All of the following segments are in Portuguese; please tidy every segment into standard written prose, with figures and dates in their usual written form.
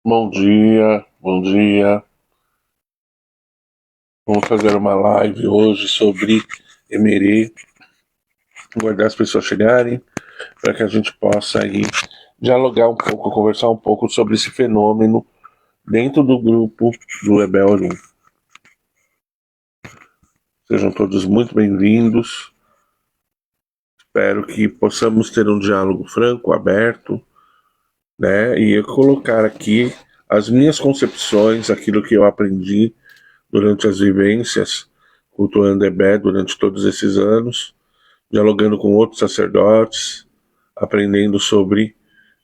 Bom dia, bom dia. Vamos fazer uma live hoje sobre Emerê. Aguardar as pessoas chegarem para que a gente possa aí dialogar um pouco, conversar um pouco sobre esse fenômeno dentro do grupo do Ebel Orum. Sejam todos muito bem-vindos. Espero que possamos ter um diálogo franco, aberto, né? E eu colocar aqui as minhas concepções, aquilo que eu aprendi durante as vivências cultuando Ebé durante todos esses anos, dialogando com outros sacerdotes, aprendendo sobre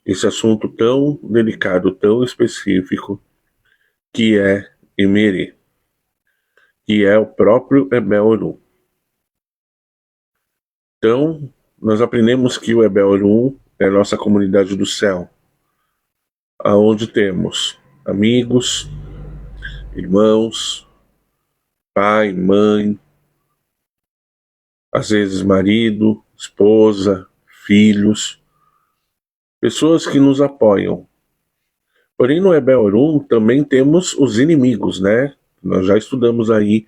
esse assunto tão delicado, tão específico, que é Emerê, que é o próprio Ebé Orum. Então, nós aprendemos que o Ebé Orum é a nossa comunidade do céu, aonde temos amigos, irmãos, pai, mãe, às vezes marido, esposa, filhos, pessoas que nos apoiam. Porém, no Ebé Orum também temos os inimigos, né? Nós já estudamos aí,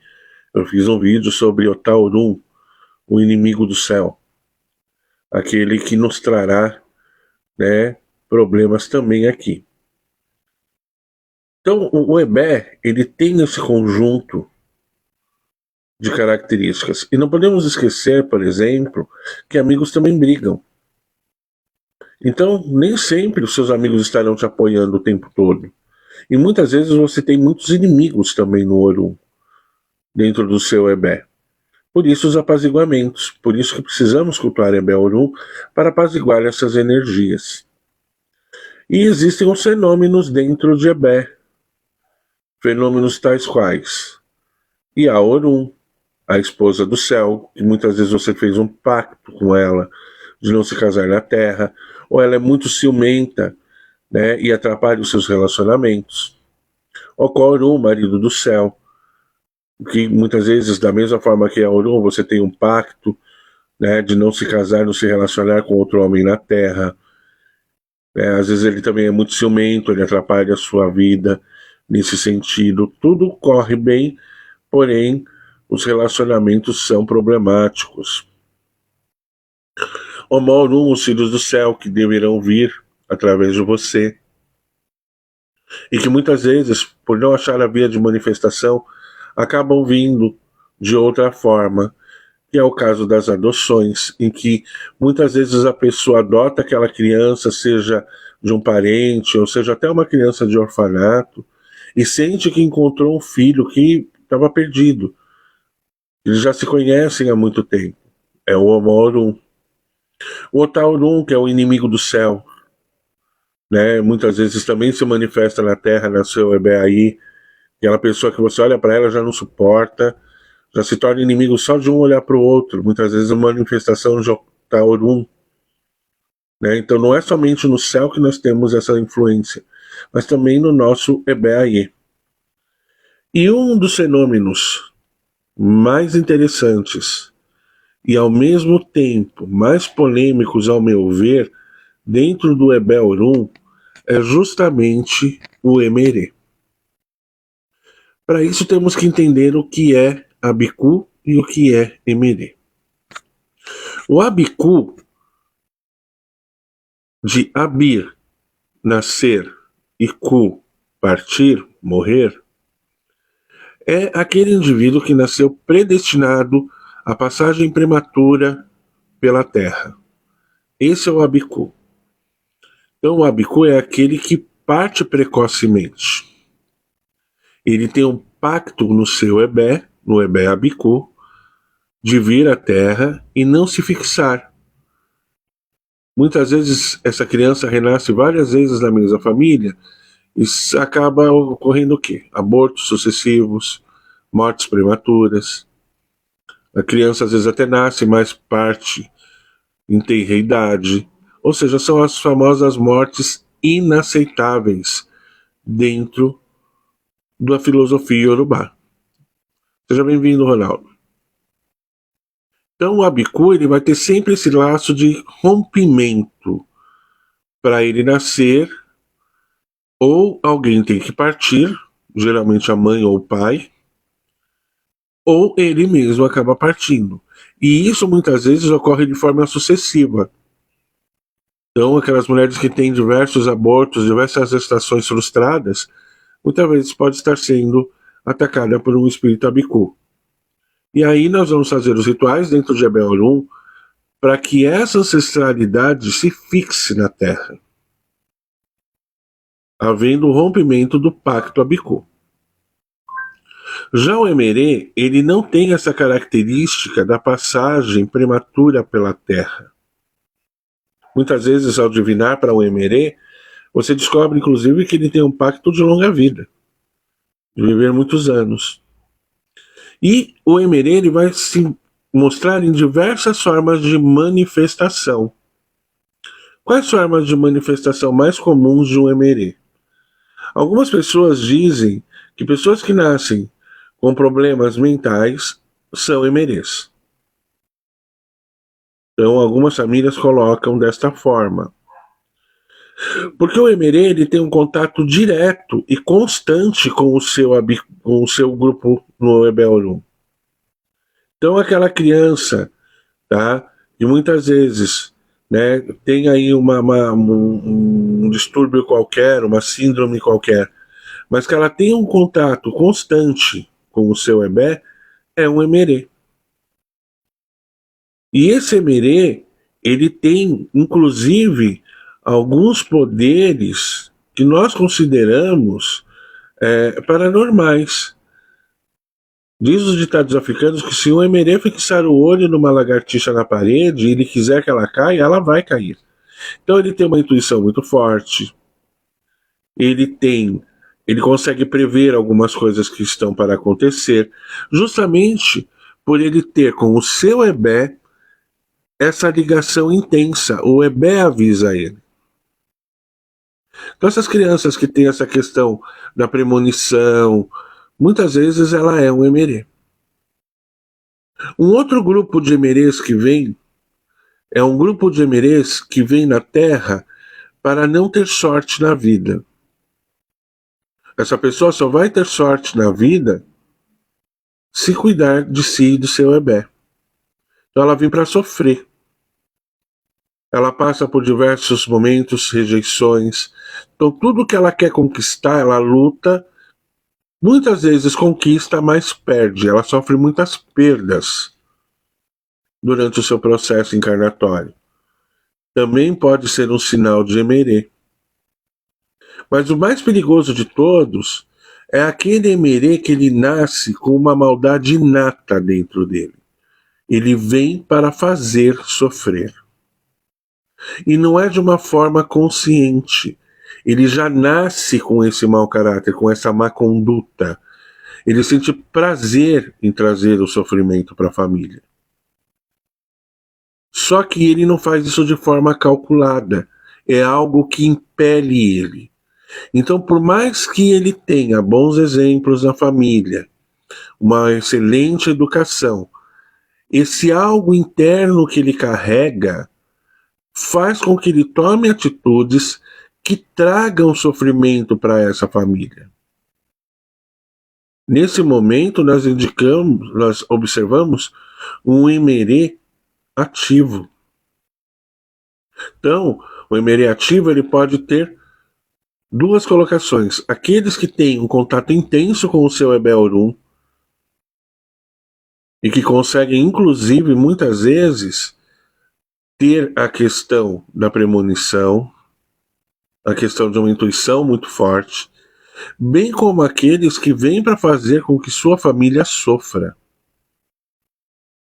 eu fiz um vídeo sobre Otaorum, o inimigo do céu, aquele que nos trará, né, problemas também aqui. Então, o Ebé, ele tem esse conjunto de características. E não podemos esquecer, por exemplo, que amigos também brigam. Então, nem sempre os seus amigos estarão te apoiando o tempo todo. E muitas vezes você tem muitos inimigos também no Orum, dentro do seu Ebé. Por isso os apaziguamentos, por isso que precisamos cultuar Ebé Orum para apaziguar essas energias. E existem os fenômenos dentro de Ebé, fenômenos tais quais Orum, a esposa do céu, que muitas vezes você fez um pacto com ela de não se casar na terra, ou ela é muito ciumenta, né, e atrapalha os seus relacionamentos. Ocorum, marido do céu, que muitas vezes, da mesma forma que a Orum, você tem um pacto, né, de não se casar, não se relacionar com outro homem na terra. Às vezes ele também é muito ciumento, ele atrapalha a sua vida nesse sentido. Tudo corre bem, porém os relacionamentos são problemáticos. Homorum, os filhos do céu, que deverão vir através de você. E que muitas vezes, por não achar a via de manifestação, acabam vindo de outra forma, que é o caso das adoções, em que muitas vezes a pessoa adota aquela criança, seja de um parente, ou seja até uma criança de orfanato, e sente que encontrou um filho que estava perdido. Eles já se conhecem há muito tempo. É o Homorum. O Otaurum, que é o inimigo do céu, né? Muitas vezes também se manifesta na Terra, na seu EBAI, aquela pessoa que você olha para ela já não suporta, já se torna inimigo só de um olhar para o outro. Muitas vezes uma manifestação de Otaurum. Né? Então não é somente no céu que nós temos essa influência, mas também no nosso EBAI. E um dos fenômenos mais interessantes e ao mesmo tempo mais polêmicos, ao meu ver, dentro do Ebé Orum, é justamente o Emerê. Para isso temos que entender o que é Abiku e o que é Emerê. O Abiku, de Abir, nascer, e Ku, partir, morrer, é aquele indivíduo que nasceu predestinado à passagem prematura pela Terra. Esse é o Abiku. Então o Abiku é aquele que parte precocemente. Ele tem um pacto no seu Ebé, no Ebé Abiku, de vir à Terra e não se fixar. Muitas vezes essa criança renasce várias vezes na mesma família e acaba ocorrendo o quê? Abortos sucessivos, mortes prematuras. A criança às vezes até nasce, mas parte em tenra idade. Ou seja, são as famosas mortes inaceitáveis dentro da filosofia iorubá. Seja bem-vindo, Ronaldo. Então o Abiku ele vai ter sempre esse laço de rompimento para ele nascer, ou alguém tem que partir, geralmente a mãe ou o pai, ou ele mesmo acaba partindo. E isso muitas vezes ocorre de forma sucessiva. Então, aquelas mulheres que têm diversos abortos, diversas gestações frustradas, muitas vezes pode estar sendo atacada por um espírito abicu. E aí nós vamos fazer os rituais dentro de Ebel-Orum para que essa ancestralidade se fixe na Terra, havendo o rompimento do pacto abicu. Já o Emerê, ele não tem essa característica da passagem prematura pela Terra. Muitas vezes, ao divinar para o Emerê, você descobre, inclusive, que ele tem um pacto de longa vida, de viver muitos anos. E o Emerê, ele vai se mostrar em diversas formas de manifestação. Quais formas de manifestação mais comuns de um Emerê? Algumas pessoas dizem que pessoas que nascem com problemas mentais são Emerês. Então, algumas famílias colocam desta forma. Porque o Emerê, ele tem um contato direto e constante com o seu grupo no Ebel-Orum. Então, aquela criança, tá, que muitas vezes, né, tem aí um distúrbio qualquer, uma síndrome qualquer, mas que ela tem um contato constante com o seu Ebé, é um Emerê. E esse Emerê, ele tem, inclusive, alguns poderes que nós consideramos paranormais. Diz os ditados africanos que se um Emerê fixar o olho numa lagartixa na parede e ele quiser que ela caia, ela vai cair. Então ele tem uma intuição muito forte. Ele consegue prever algumas coisas que estão para acontecer, justamente por ele ter com o seu Ebé essa ligação intensa. O Ebé avisa ele. Então essas crianças que têm essa questão da premonição, muitas vezes ela é um Emerê. Um outro grupo de Emerês que vem é um grupo de Emerês que vem na Terra para não ter sorte na vida. Essa pessoa só vai ter sorte na vida se cuidar de si e do seu Ebé. Então ela vem para sofrer. Ela passa por diversos momentos, rejeições. Então tudo que ela quer conquistar, ela luta. Muitas vezes conquista, mas perde. Ela sofre muitas perdas durante o seu processo encarnatório. Também pode ser um sinal de Emerê. Mas o mais perigoso de todos é aquele Emerê que ele nasce com uma maldade inata dentro dele. Ele vem para fazer sofrer. E não é de uma forma consciente. Ele já nasce com esse mau caráter, com essa má conduta. Ele sente prazer em trazer o sofrimento para a família. Só que ele não faz isso de forma calculada. É algo que impele ele. Então, por mais que ele tenha bons exemplos na família, uma excelente educação, esse algo interno que ele carrega faz com que ele tome atitudes que tragam sofrimento para essa família. Nesse momento, nós observamos um Emerê ativo. Então, o Emerê ativo ele pode ter duas colocações. Aqueles que têm um contato intenso com o seu Ebel-Orum e que conseguem, inclusive, muitas vezes, ter a questão da premonição, a questão de uma intuição muito forte, bem como aqueles que vêm para fazer com que sua família sofra.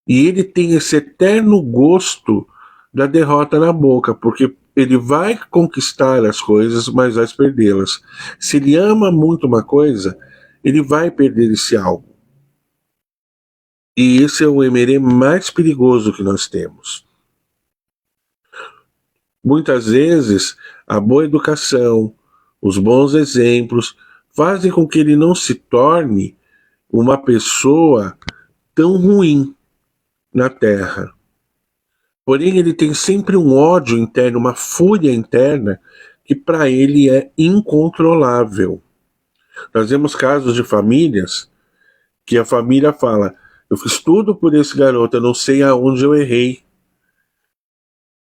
E ele tem esse eterno gosto da derrota na boca, porque ele vai conquistar as coisas, mas vai perdê-las. Se ele ama muito uma coisa, ele vai perder esse algo. E esse é o Emerê mais perigoso que nós temos. Muitas vezes, a boa educação, os bons exemplos, fazem com que ele não se torne uma pessoa tão ruim na Terra. Porém, ele tem sempre um ódio interno, uma fúria interna, que para ele é incontrolável. Nós vemos casos de famílias que a família fala: eu fiz tudo por esse garoto, eu não sei aonde eu errei.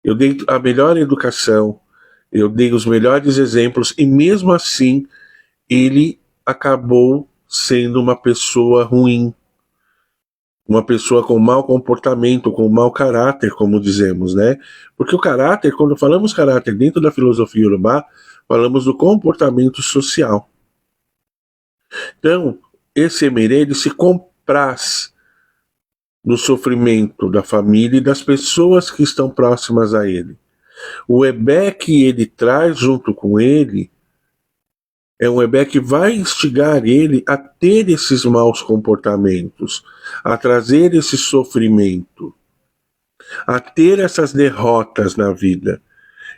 Eu dei a melhor educação, eu dei os melhores exemplos, e mesmo assim ele acabou sendo uma pessoa ruim, uma pessoa com mau comportamento, com mau caráter, como dizemos, né? Porque o caráter, quando falamos caráter dentro da filosofia Yorubá, falamos do comportamento social. Então, esse Emerê, ele se compraz no sofrimento da família e das pessoas que estão próximas a ele. O Ebé que ele traz junto com ele é um Ebé que vai instigar ele a ter esses maus comportamentos, a trazer esse sofrimento, a ter essas derrotas na vida.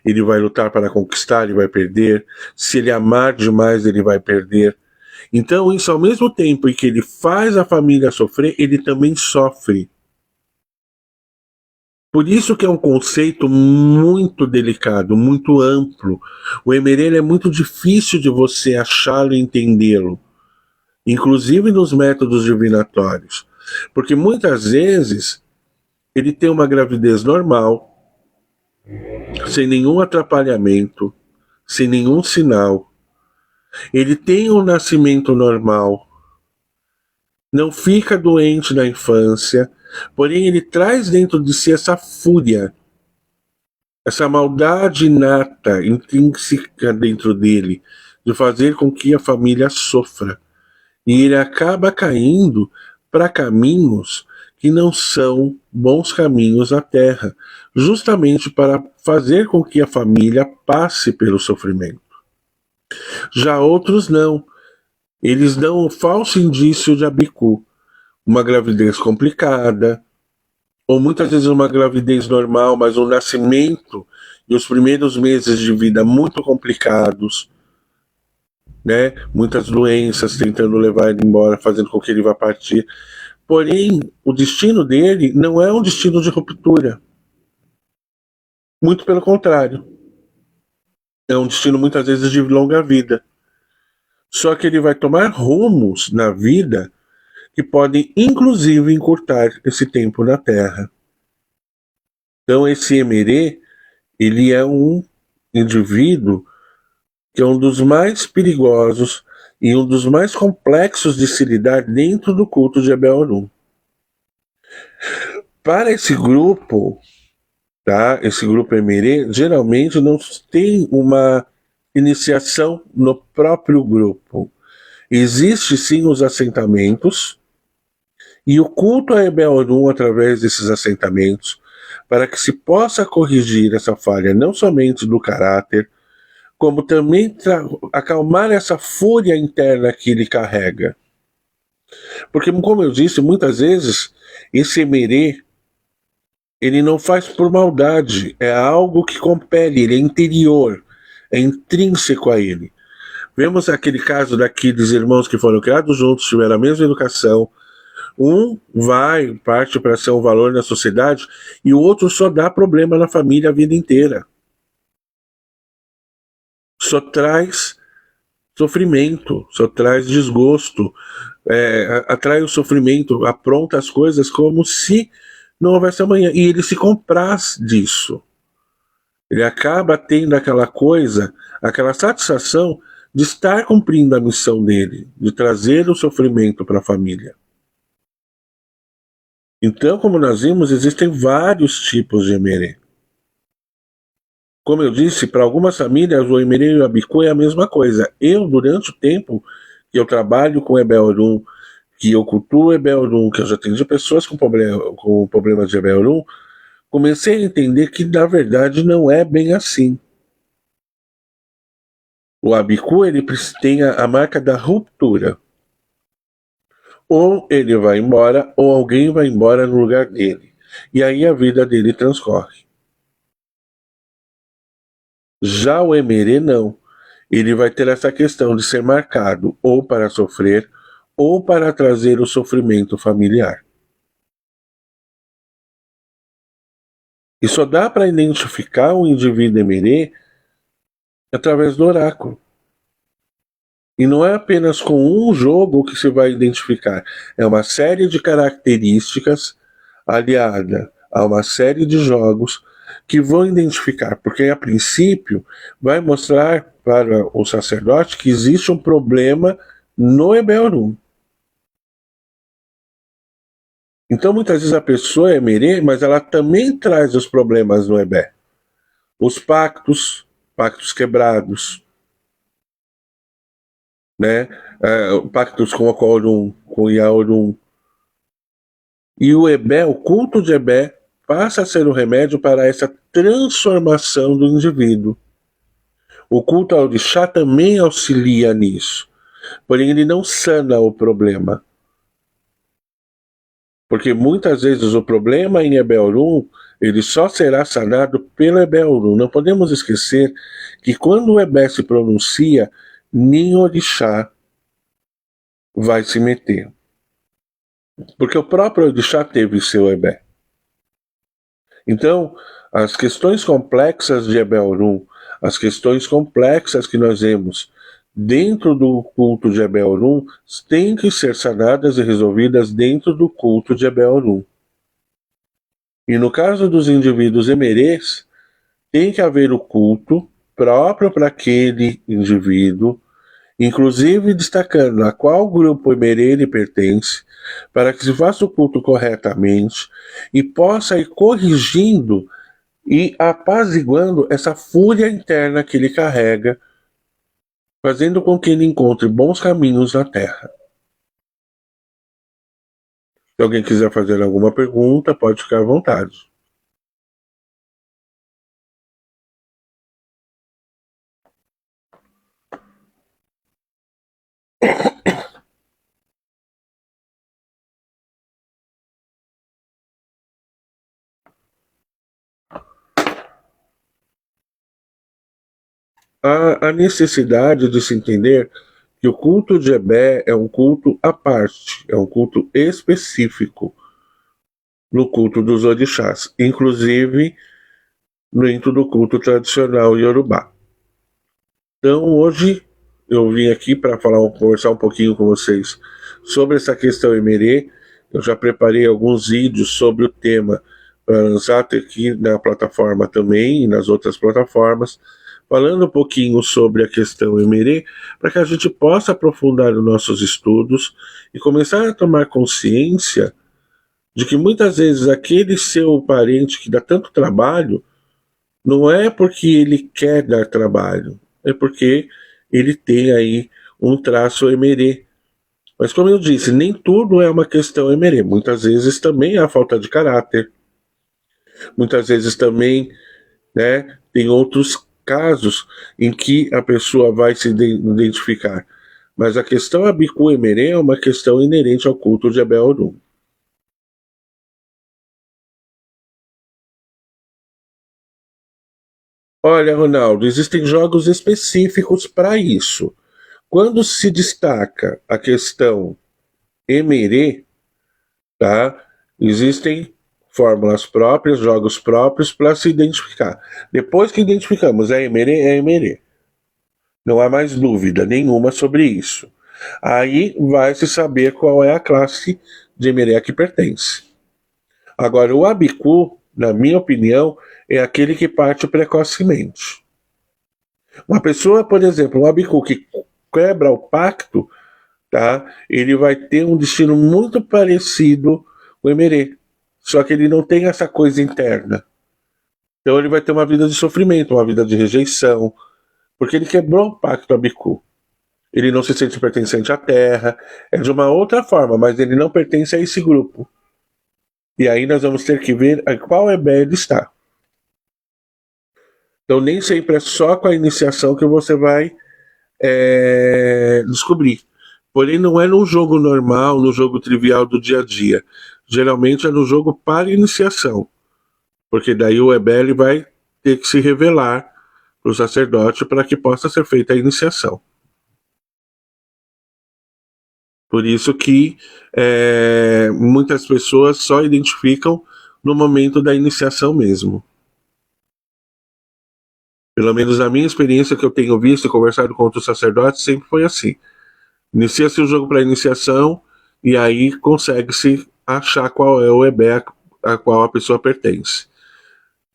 Ele vai lutar para conquistar, ele vai perder. Se ele amar demais, ele vai perder. Então, isso ao mesmo tempo em que ele faz a família sofrer, ele também sofre. Por isso que é um conceito muito delicado, muito amplo. O Emerê é muito difícil de você achá-lo e entendê-lo, inclusive nos métodos divinatórios. Porque muitas vezes ele tem uma gravidez normal, sem nenhum atrapalhamento, sem nenhum sinal. Ele tem um nascimento normal, não fica doente na infância, porém ele traz dentro de si essa fúria, essa maldade inata, intrínseca dentro dele, de fazer com que a família sofra. E ele acaba caindo para caminhos que não são bons caminhos na Terra, justamente para fazer com que a família passe pelo sofrimento. Já outros não. Eles dão um falso indício de Abiku, uma gravidez complicada, ou muitas vezes uma gravidez normal, mas um nascimento e os primeiros meses de vida muito complicados, né? Muitas doenças tentando levar ele embora, fazendo com que ele vá partir. Porém, o destino dele não é um destino de ruptura. Muito pelo contrário. É um destino muitas vezes de longa vida. Só que ele vai tomar rumos na vida que podem inclusive encurtar esse tempo na Terra. Então esse Emerê, ele é um indivíduo que é um dos mais perigosos e um dos mais complexos de se lidar dentro do culto de Ebel-Orum. Para esse grupo, tá? Esse grupo Emerê, geralmente não tem uma iniciação no próprio grupo. Existe sim os assentamentos e o culto a Ebel-Orum através desses assentamentos, para que se possa corrigir essa falha não somente do caráter, como também acalmar essa fúria interna que ele carrega. Porque, como eu disse, muitas vezes esse Emerê, ele não faz por maldade, é algo que compele, ele é interior, é intrínseco a ele. Vemos aquele caso daqueles irmãos que foram criados juntos, tiveram a mesma educação, um parte para ser um valor na sociedade e o outro só dá problema na família a vida inteira. Só traz sofrimento, só traz desgosto, atrai o sofrimento, apronta as coisas como se não houvesse amanhã. E ele se compraz disso. Ele acaba tendo aquela coisa, aquela satisfação de estar cumprindo a missão dele, de trazer o sofrimento para a família. Então, como nós vimos, existem vários tipos de Emerê. Como eu disse, para algumas famílias, o Emerê e o Abiku é a mesma coisa. Eu, durante o tempo que eu trabalho com Ebel-Orum, que eu cultuo Ebel-Orum, que eu já atendi pessoas com problemas de Ebel-Orum, comecei a entender que, na verdade, não é bem assim. O Abiku, ele tem a marca da ruptura. Ou ele vai embora, ou alguém vai embora no lugar dele. E aí a vida dele transcorre. Já o Emerê não. Ele vai ter essa questão de ser marcado ou para sofrer, ou para trazer o sofrimento familiar. E só dá para identificar o indivíduo Emerê através do oráculo. E não é apenas com um jogo que se vai identificar, é uma série de características aliada a uma série de jogos que vão identificar, porque a princípio vai mostrar para o sacerdote que existe um problema no Ebel. Então muitas vezes a pessoa é Merê, mas ela também traz os problemas no Ebé. Os pactos quebrados, né? Pactos com Okorum, com Yaorum. E o Ebé, o culto de Ebé, passa a ser o remédio para essa transformação do indivíduo. O culto ao orixá também auxilia nisso, porém ele não sana o problema. Porque muitas vezes o problema em Ebel-Rum, ele só será sanado pelo Ebel-Rum. Não podemos esquecer que quando o Ebé se pronuncia, nem orixá vai se meter. Porque o próprio orixá teve seu Ebé. Então, as questões complexas de Ebel-Rum, as questões complexas que nós vemos dentro do culto de Ebel-Rum, têm que ser sanadas e resolvidas dentro do culto de Ebel-Rum. E no caso dos indivíduos emerês, tem que haver o culto próprio para aquele indivíduo, inclusive destacando a qual grupo emerê ele pertence, para que se faça o culto corretamente e possa ir corrigindo e apaziguando essa fúria interna que ele carrega, fazendo com que ele encontre bons caminhos na Terra. Se alguém quiser fazer alguma pergunta, pode ficar à vontade. Há a necessidade de se entender que o culto de Ebé é um culto à parte, é um culto específico no culto dos orixás, inclusive dentro do culto tradicional iorubá. Então hoje eu vim aqui para conversar um pouquinho com vocês sobre essa questão Emerê. Eu já preparei alguns vídeos sobre o tema para lançar aqui na plataforma também e nas outras plataformas, falando um pouquinho sobre a questão Emerê, para que a gente possa aprofundar os nossos estudos e começar a tomar consciência de que muitas vezes aquele seu parente que dá tanto trabalho não é porque ele quer dar trabalho, é porque ele tem aí um traço emerê. Mas como eu disse, nem tudo é uma questão emerê. Muitas vezes também há falta de caráter. Muitas vezes também, né, tem outros casos em que a pessoa vai se identificar. Mas a questão Abiku Emerê é uma questão inerente ao culto de Abel-Orum. Olha, Ronaldo, existem jogos específicos para isso. Quando se destaca a questão Emerê, tá? Existem fórmulas próprias, jogos próprios para se identificar. Depois que identificamos Emerê, é Emerê. Não há mais dúvida nenhuma sobre isso. Aí vai se saber qual é a classe de Emerê a que pertence. Agora, o Abiku, na minha opinião, é aquele que parte precocemente. Uma pessoa, por exemplo, um Abiku que quebra o pacto, tá? Ele vai ter um destino muito parecido com o Emerê. Só que ele não tem essa coisa interna. Então ele vai ter uma vida de sofrimento, uma vida de rejeição, porque ele quebrou o pacto Abiku. Ele não se sente pertencente à Terra, é de uma outra forma, mas ele não pertence a esse grupo. E aí nós vamos ter que ver a qual Ebé ele está. Então nem sempre é só com a iniciação que você vai descobrir. Porém, não é no jogo normal, no jogo trivial do dia a dia. Geralmente é no jogo para iniciação. Porque daí o Ebel vai ter que se revelar para o sacerdote para que possa ser feita a iniciação. Por isso que muitas pessoas só identificam no momento da iniciação mesmo. Pelo menos a minha experiência que eu tenho visto e conversado com outros sacerdotes sempre foi assim. Inicia-se o jogo para iniciação e aí consegue-se achar qual é o EBE a qual a pessoa pertence.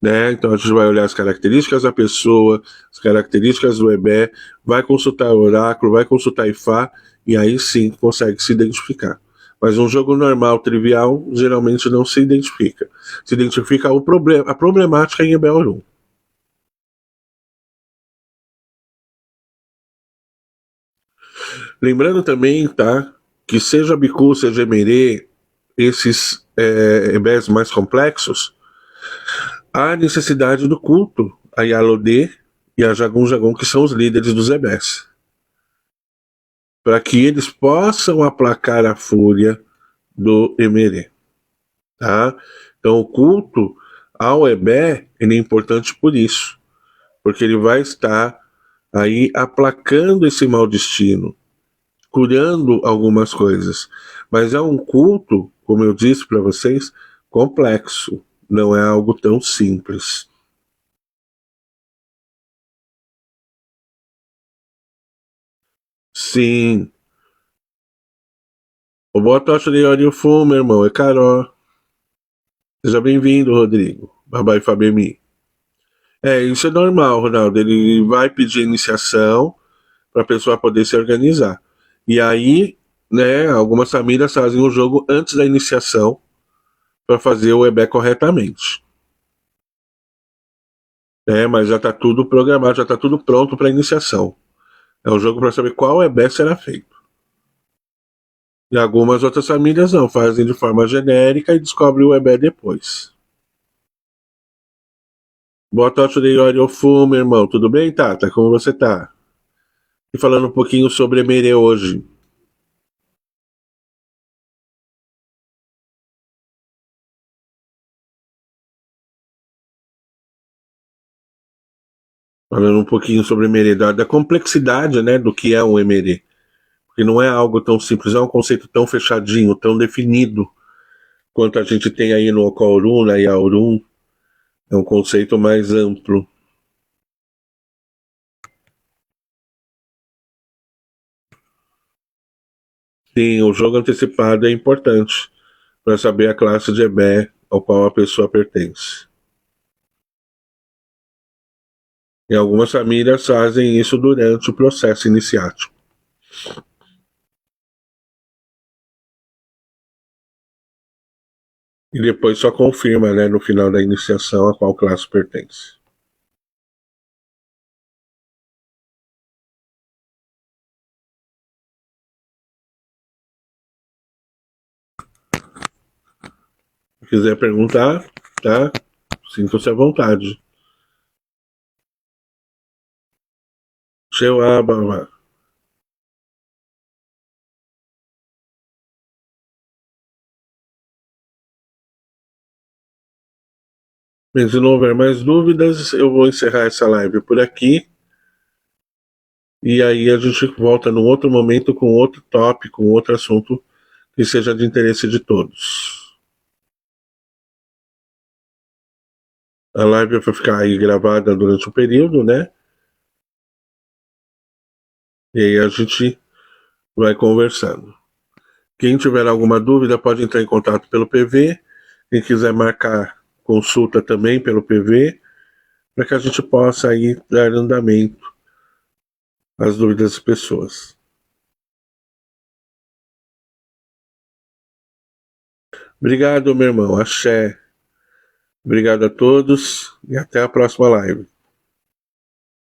Né? Então a gente vai olhar as características da pessoa, as características do EBE, vai consultar o oráculo, vai consultar Ifá e aí sim consegue se identificar. Mas um jogo normal, trivial, geralmente não se identifica. Se identifica a problemática em Ebel. Lembrando também, tá, que seja Bicu, seja Emerê, esses EBEs mais complexos, há necessidade do culto a Yalodê e a Jagun Jagun, que são os líderes dos EBEs, para que eles possam aplacar a fúria do Emerê. Tá? Então, o culto ao Ebé ele é importante por isso, porque ele vai estar aí aplacando esse mau destino, curando algumas coisas. Mas é um culto, como eu disse para vocês, complexo, não é algo tão simples. Sim. O boa tocha de Ori Fu, meu irmão, é Carol. Seja bem-vindo, Rodrigo. Babai Fabemi. Isso é normal, Ronaldo. Ele vai pedir iniciação para a pessoa poder se organizar. E aí, né, algumas famílias fazem o jogo antes da iniciação para fazer o EBE corretamente. Mas já está tudo programado, já está tudo pronto para iniciação. É um jogo para saber qual EBE será feito. E algumas outras famílias não, fazem de forma genérica e descobrem o EBE depois. Boa tarde, Oriofu, meu irmão. Tudo bem, Tata? Como você tá? E falando um pouquinho sobre Emerê hoje. Falando um pouquinho sobre Emerê, da complexidade, né, do que é um Emerê. Porque não é algo tão simples, é um conceito tão fechadinho, tão definido, quanto a gente tem aí no Okorum, na Yaurum. É um conceito mais amplo. Sim, o jogo antecipado é importante para saber a classe de EBE ao qual a pessoa pertence. E algumas famílias fazem isso durante o processo iniciático. E depois só confirma, né, no final da iniciação a qual classe pertence. Se quiser perguntar, tá? Sinta-se à vontade. Seu aba. Mas se não houver mais dúvidas, eu vou encerrar essa live por aqui. E aí a gente volta num outro momento com outro tópico, com outro assunto que seja de interesse de todos. A live vai ficar aí gravada durante o período, né? E aí a gente vai conversando. Quem tiver alguma dúvida pode entrar em contato pelo PV. Quem quiser marcar consulta também pelo PV, para que a gente possa aí dar andamento às dúvidas das pessoas. Obrigado, meu irmão. Axé. Obrigado a todos e até a próxima live.